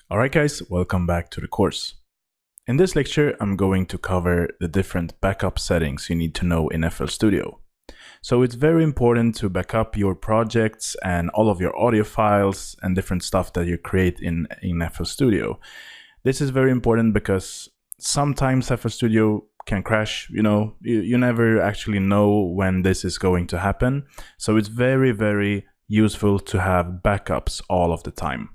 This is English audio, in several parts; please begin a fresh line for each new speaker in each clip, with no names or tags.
Alright guys, welcome back to the course. In this lecture, I'm going to cover the different backup settings you need to know in FL Studio. So it's very important to back up your projects and all of your audio files and different stuff that you create in FL Studio. This is very important because sometimes FL Studio can crash, you never actually know when this is going to happen. So it's very useful to have backups all of the time.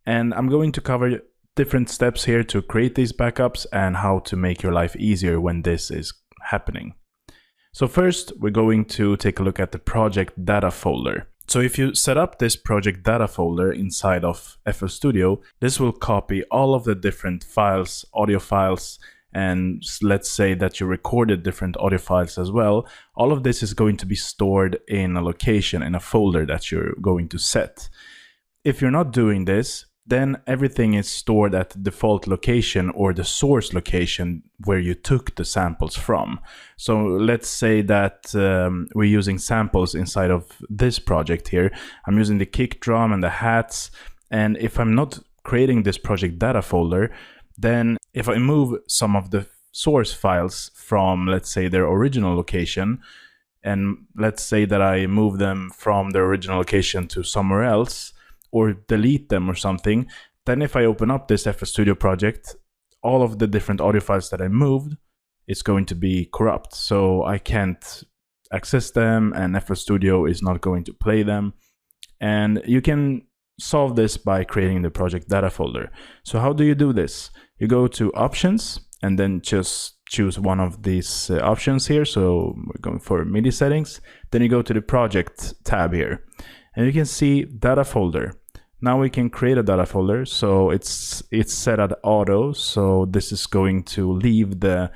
And I'm going to cover different steps here to create these backups and how to make your life easier when this is happening. So first, we're going to take a look at the project data folder. So if you set up this project data folder inside of FL Studio, this will copy all of the different files, audio files, and let's say that you recorded different audio files as well. All of this is going to be stored in a location, in a folder that you're going to set. If you're not doing this, then everything is stored at the default location or the source location where you took the samples from. So let's say that we're using samples inside of this project here. I'm using the kick drum and the hats. And if I'm not creating this project data folder, then if I move some of the source files from, let's say, their original location, and let's say that I move them from the original location to somewhere else, or delete them or something, then if I open up this FL Studio project, all of the different audio files that I moved, it's going to be corrupt. So I can't access them and FL Studio is not going to play them. And you can solve this by creating the project data folder. So how do you do this? You go to options and then just choose one of these options here. So we're going for MIDI settings. Then you go to the project tab here and you can see data folder. Now we can create a data folder, so it's set at auto, so this is going to leave the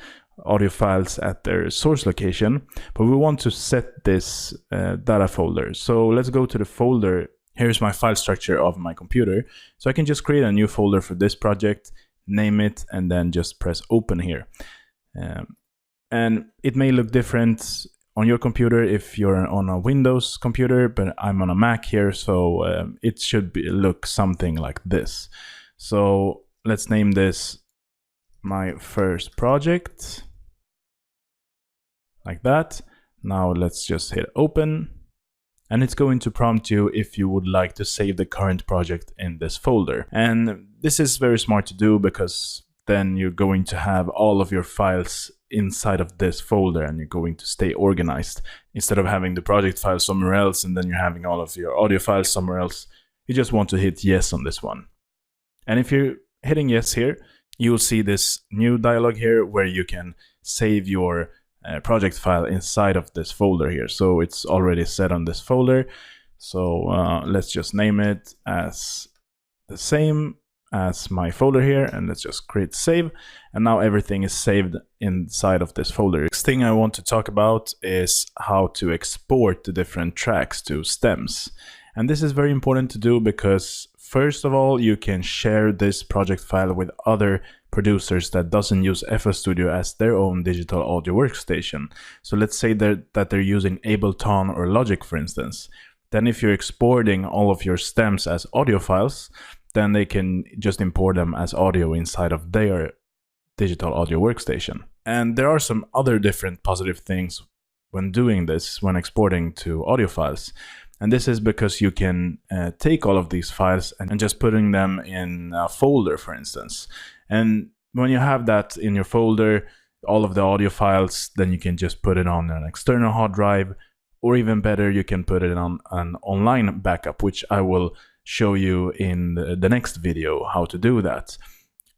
audio files at their source location, but we want to set this data folder. So let's go to the folder. Here's my file structure of my computer. So I can just create a new folder for this project, name it, and then just press open here. And it may look different on your computer if you're on a Windows computer, but I'm on a Mac here, so it should look something like this. So let's name this my first project, like that. Now let's just hit open, and it's going to prompt you if you would like to save the current project in this folder. And this is very smart to do because then you're going to have all of your files inside of this folder and you're going to stay organized. Instead of having the project file somewhere else and then you're having all of your audio files somewhere else, you just want to hit yes on this one. And if you're hitting yes here, you'll see this new dialog here where you can save your project file inside of this folder here. So it's already set on this folder. So let's just name it as the same as my folder here, and let's just create save, and now everything is saved inside of this folder. Next thing I want to talk about is how to export the different tracks to stems. And this is very important to do because first of all, you can share this project file with other producers that doesn't use FL Studio as their own digital audio workstation. So let's say that they're using Ableton or Logic, for instance. Then if you're exporting all of your stems as audio files, then they can just import them as audio inside of their digital audio workstation. And there are some other different positive things when doing this, when exporting to audio files. And this is because you can take all of these files and just putting them in a folder, for instance. And when you have that in your folder, all of the audio files, then you can just put it on an external hard drive, or even better, you can put it on an online backup, which I will show you in the next video how to do that.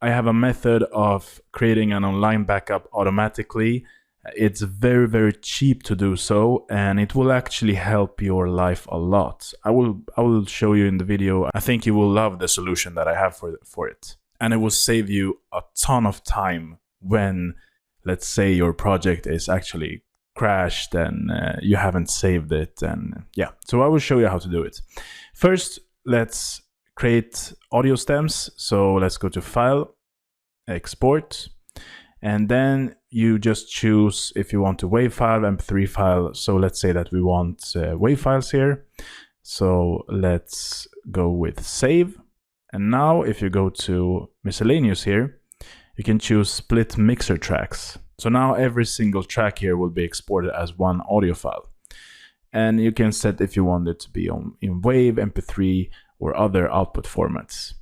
I have a method of creating an online backup automatically. It's very cheap to do so, and it will actually help your life a lot. I will show you in the video. I think you will love the solution that I have for it. And it will save you a ton of time when, let's say, your project is actually crashed and you haven't saved it. And yeah, so I will show you how to do it. First, let's create audio stems. So let's go to File, Export, and then you just choose if you want a WAV file, MP3 file. So let's say that we want WAV files here. So let's go with Save. And now if you go to miscellaneous here, you can choose split mixer tracks. So now every single track here will be exported as one audio file. And you can set if you want it to be in WAV, MP3, or other output formats.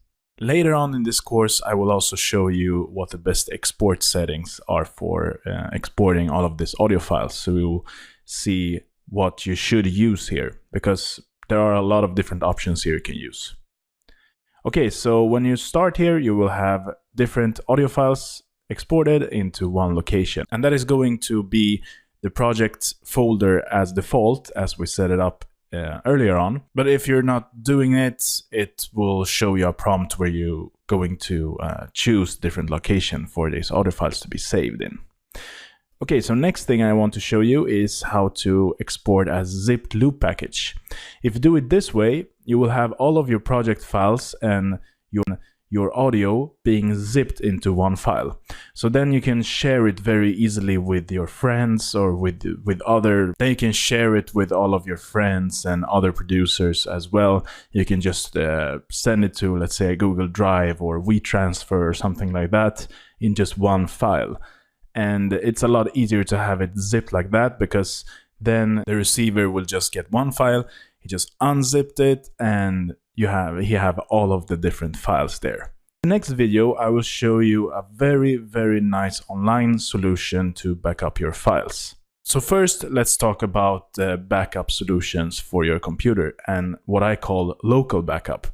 Later on in this course, I will also show you what the best export settings are for exporting all of these audio files. So you'll see what you should use here, because there are a lot of different options here you can use. Okay, so when you start here, you will have different audio files exported into one location. And that is going to be the project folder as default, as we set it up earlier on. But if you're not doing it, it will show you a prompt where you're going to choose different location for these audio files to be saved in. Okay, so next thing I want to show you is how to export as zipped loop package. If you do it this way, you will have all of your project files and your audio being zipped into one file. So then you can share it very easily with your friends or with other. Then you can share it with all of your friends and other producers as well. You can just send it to, let's say, a Google Drive or WeTransfer or something like that in just one file. And it's a lot easier to have it zipped like that, because then the receiver will just get one file. He just unzipped it, and he have all of the different files there. In the next video, I will show you a very, very nice online solution to back up your files. So first, let's talk about backup solutions for your computer and what I call local backup.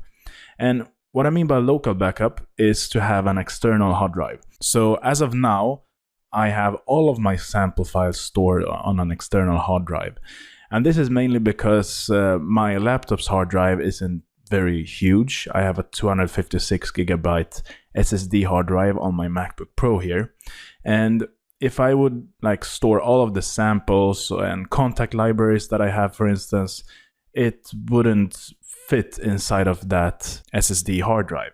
And what I mean by local backup is to have an external hard drive. So as of now, I have all of my sample files stored on an external hard drive. And this is mainly because my laptop's hard drive isn't very huge. I have a 256 gigabyte SSD hard drive on my MacBook Pro here. And if I would store all of the samples and contact libraries that I have, for instance, it wouldn't fit inside of that SSD hard drive.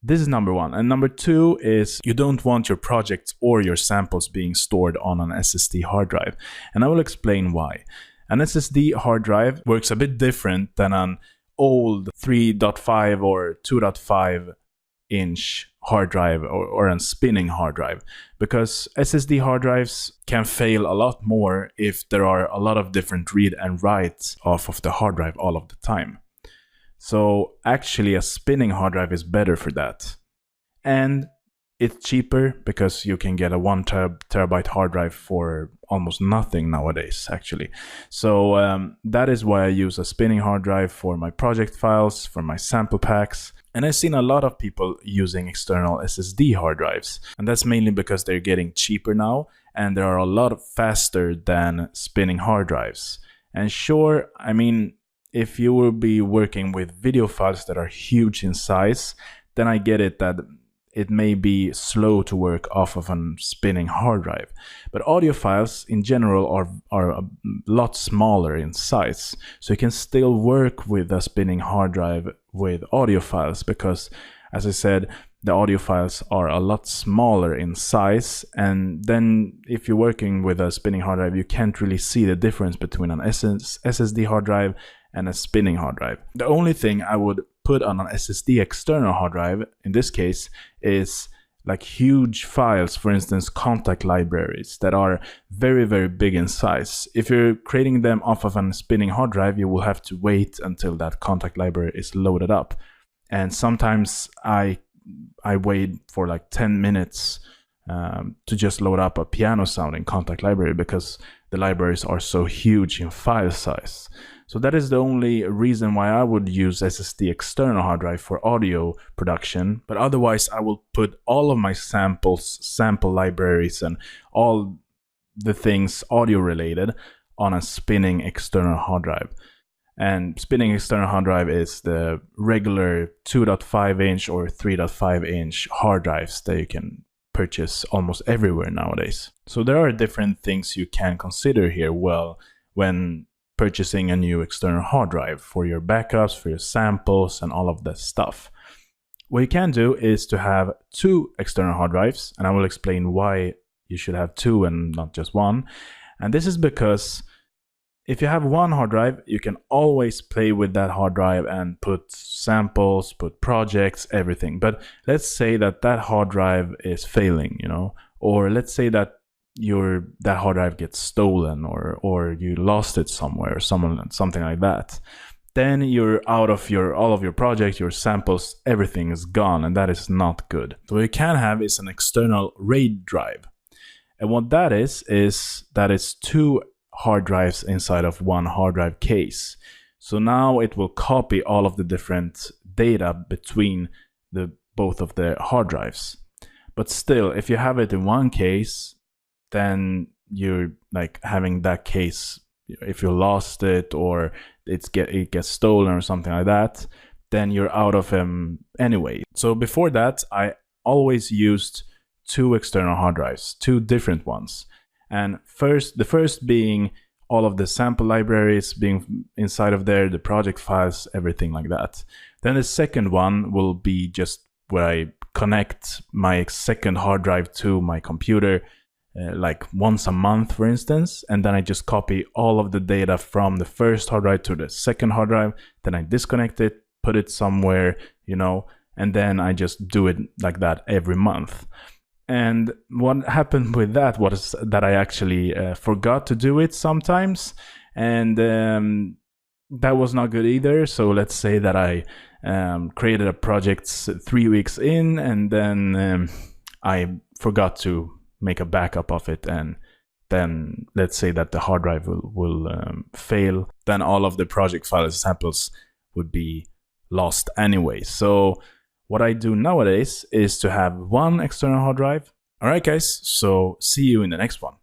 This is number one. And number two is you don't want your projects or your samples being stored on an SSD hard drive. And I will explain why. An SSD hard drive works a bit different than an old 3.5 or 2.5 inch hard drive or a spinning hard drive, because SSD hard drives can fail a lot more if there are a lot of different read and writes off of the hard drive all of the time. So actually a spinning hard drive is better for that. And it's cheaper because you can get a 1 terabyte hard drive for almost nothing nowadays, actually. So that is why I use a spinning hard drive for my project files, for my sample packs. And I've seen a lot of people using external SSD hard drives. And that's mainly because they're getting cheaper now, and they are a lot faster than spinning hard drives. And sure, I mean, if you will be working with video files that are huge in size, then I get it that it may be slow to work off of a spinning hard drive. But audio files in general are a lot smaller in size. So you can still work with a spinning hard drive with audio files because, as I said, the audio files are a lot smaller in size. And then if you're working with a spinning hard drive, you can't really see the difference between an SSD hard drive and a spinning hard drive. The only thing I would put on an SSD external hard drive in this case is like huge files, for instance contact libraries that are very, very big in size. If you're creating them off of a spinning hard drive, you will have to wait until that contact library is loaded up. And sometimes I wait for like 10 minutes to just load up a piano sounding contact library because the libraries are so huge in file size. So that is the only reason why I would use SSD external hard drive for audio production. But otherwise, I will put all of my samples, sample libraries, and all the things audio related on a spinning external hard drive. And spinning external hard drive is the regular 2.5 inch or 3.5 inch hard drives that you can purchase almost everywhere nowadays. So there are different things you can consider here when purchasing a new external hard drive for your backups, for your samples, and all of that stuff. What you can do is to have 2 external hard drives, and I will explain why you should have 2 and not just 1. And this is because If you have one hard drive, you can always play with that hard drive and put samples, put projects, everything. But let's say that that hard drive is failing, you know, or let's say that that hard drive gets stolen, or you lost it somewhere, or something like that. Then you're out of all of your projects, your samples, everything is gone, and that is not good. So what you can have is an external RAID drive. And what that is that it's two hard drives inside of one hard drive case. So now it will copy all of the different data between both of the hard drives. But still, if you have it in one case, then you're like having that case, if you lost it or it gets stolen or something like that, then you're out of them anyway. So before that, I always used two external hard drives, two different ones. And the first being all of the sample libraries being inside of there, the project files, everything like that. Then the second one will be just where I connect my second hard drive to my computer, like once a month, for instance, and then I just copy all of the data from the first hard drive to the second hard drive. Then I disconnect it, put it somewhere, you know, and then I just do it like that every month. And what happened with that was that I actually forgot to do it sometimes, and that was not good either. So let's say that I created a project 3 weeks in, and then I forgot to make a backup of it, and then let's say that the hard drive will fail, then all of the project files samples would be lost anyway. So what I do nowadays is to have one external hard drive. All right, guys, so see you in the next one.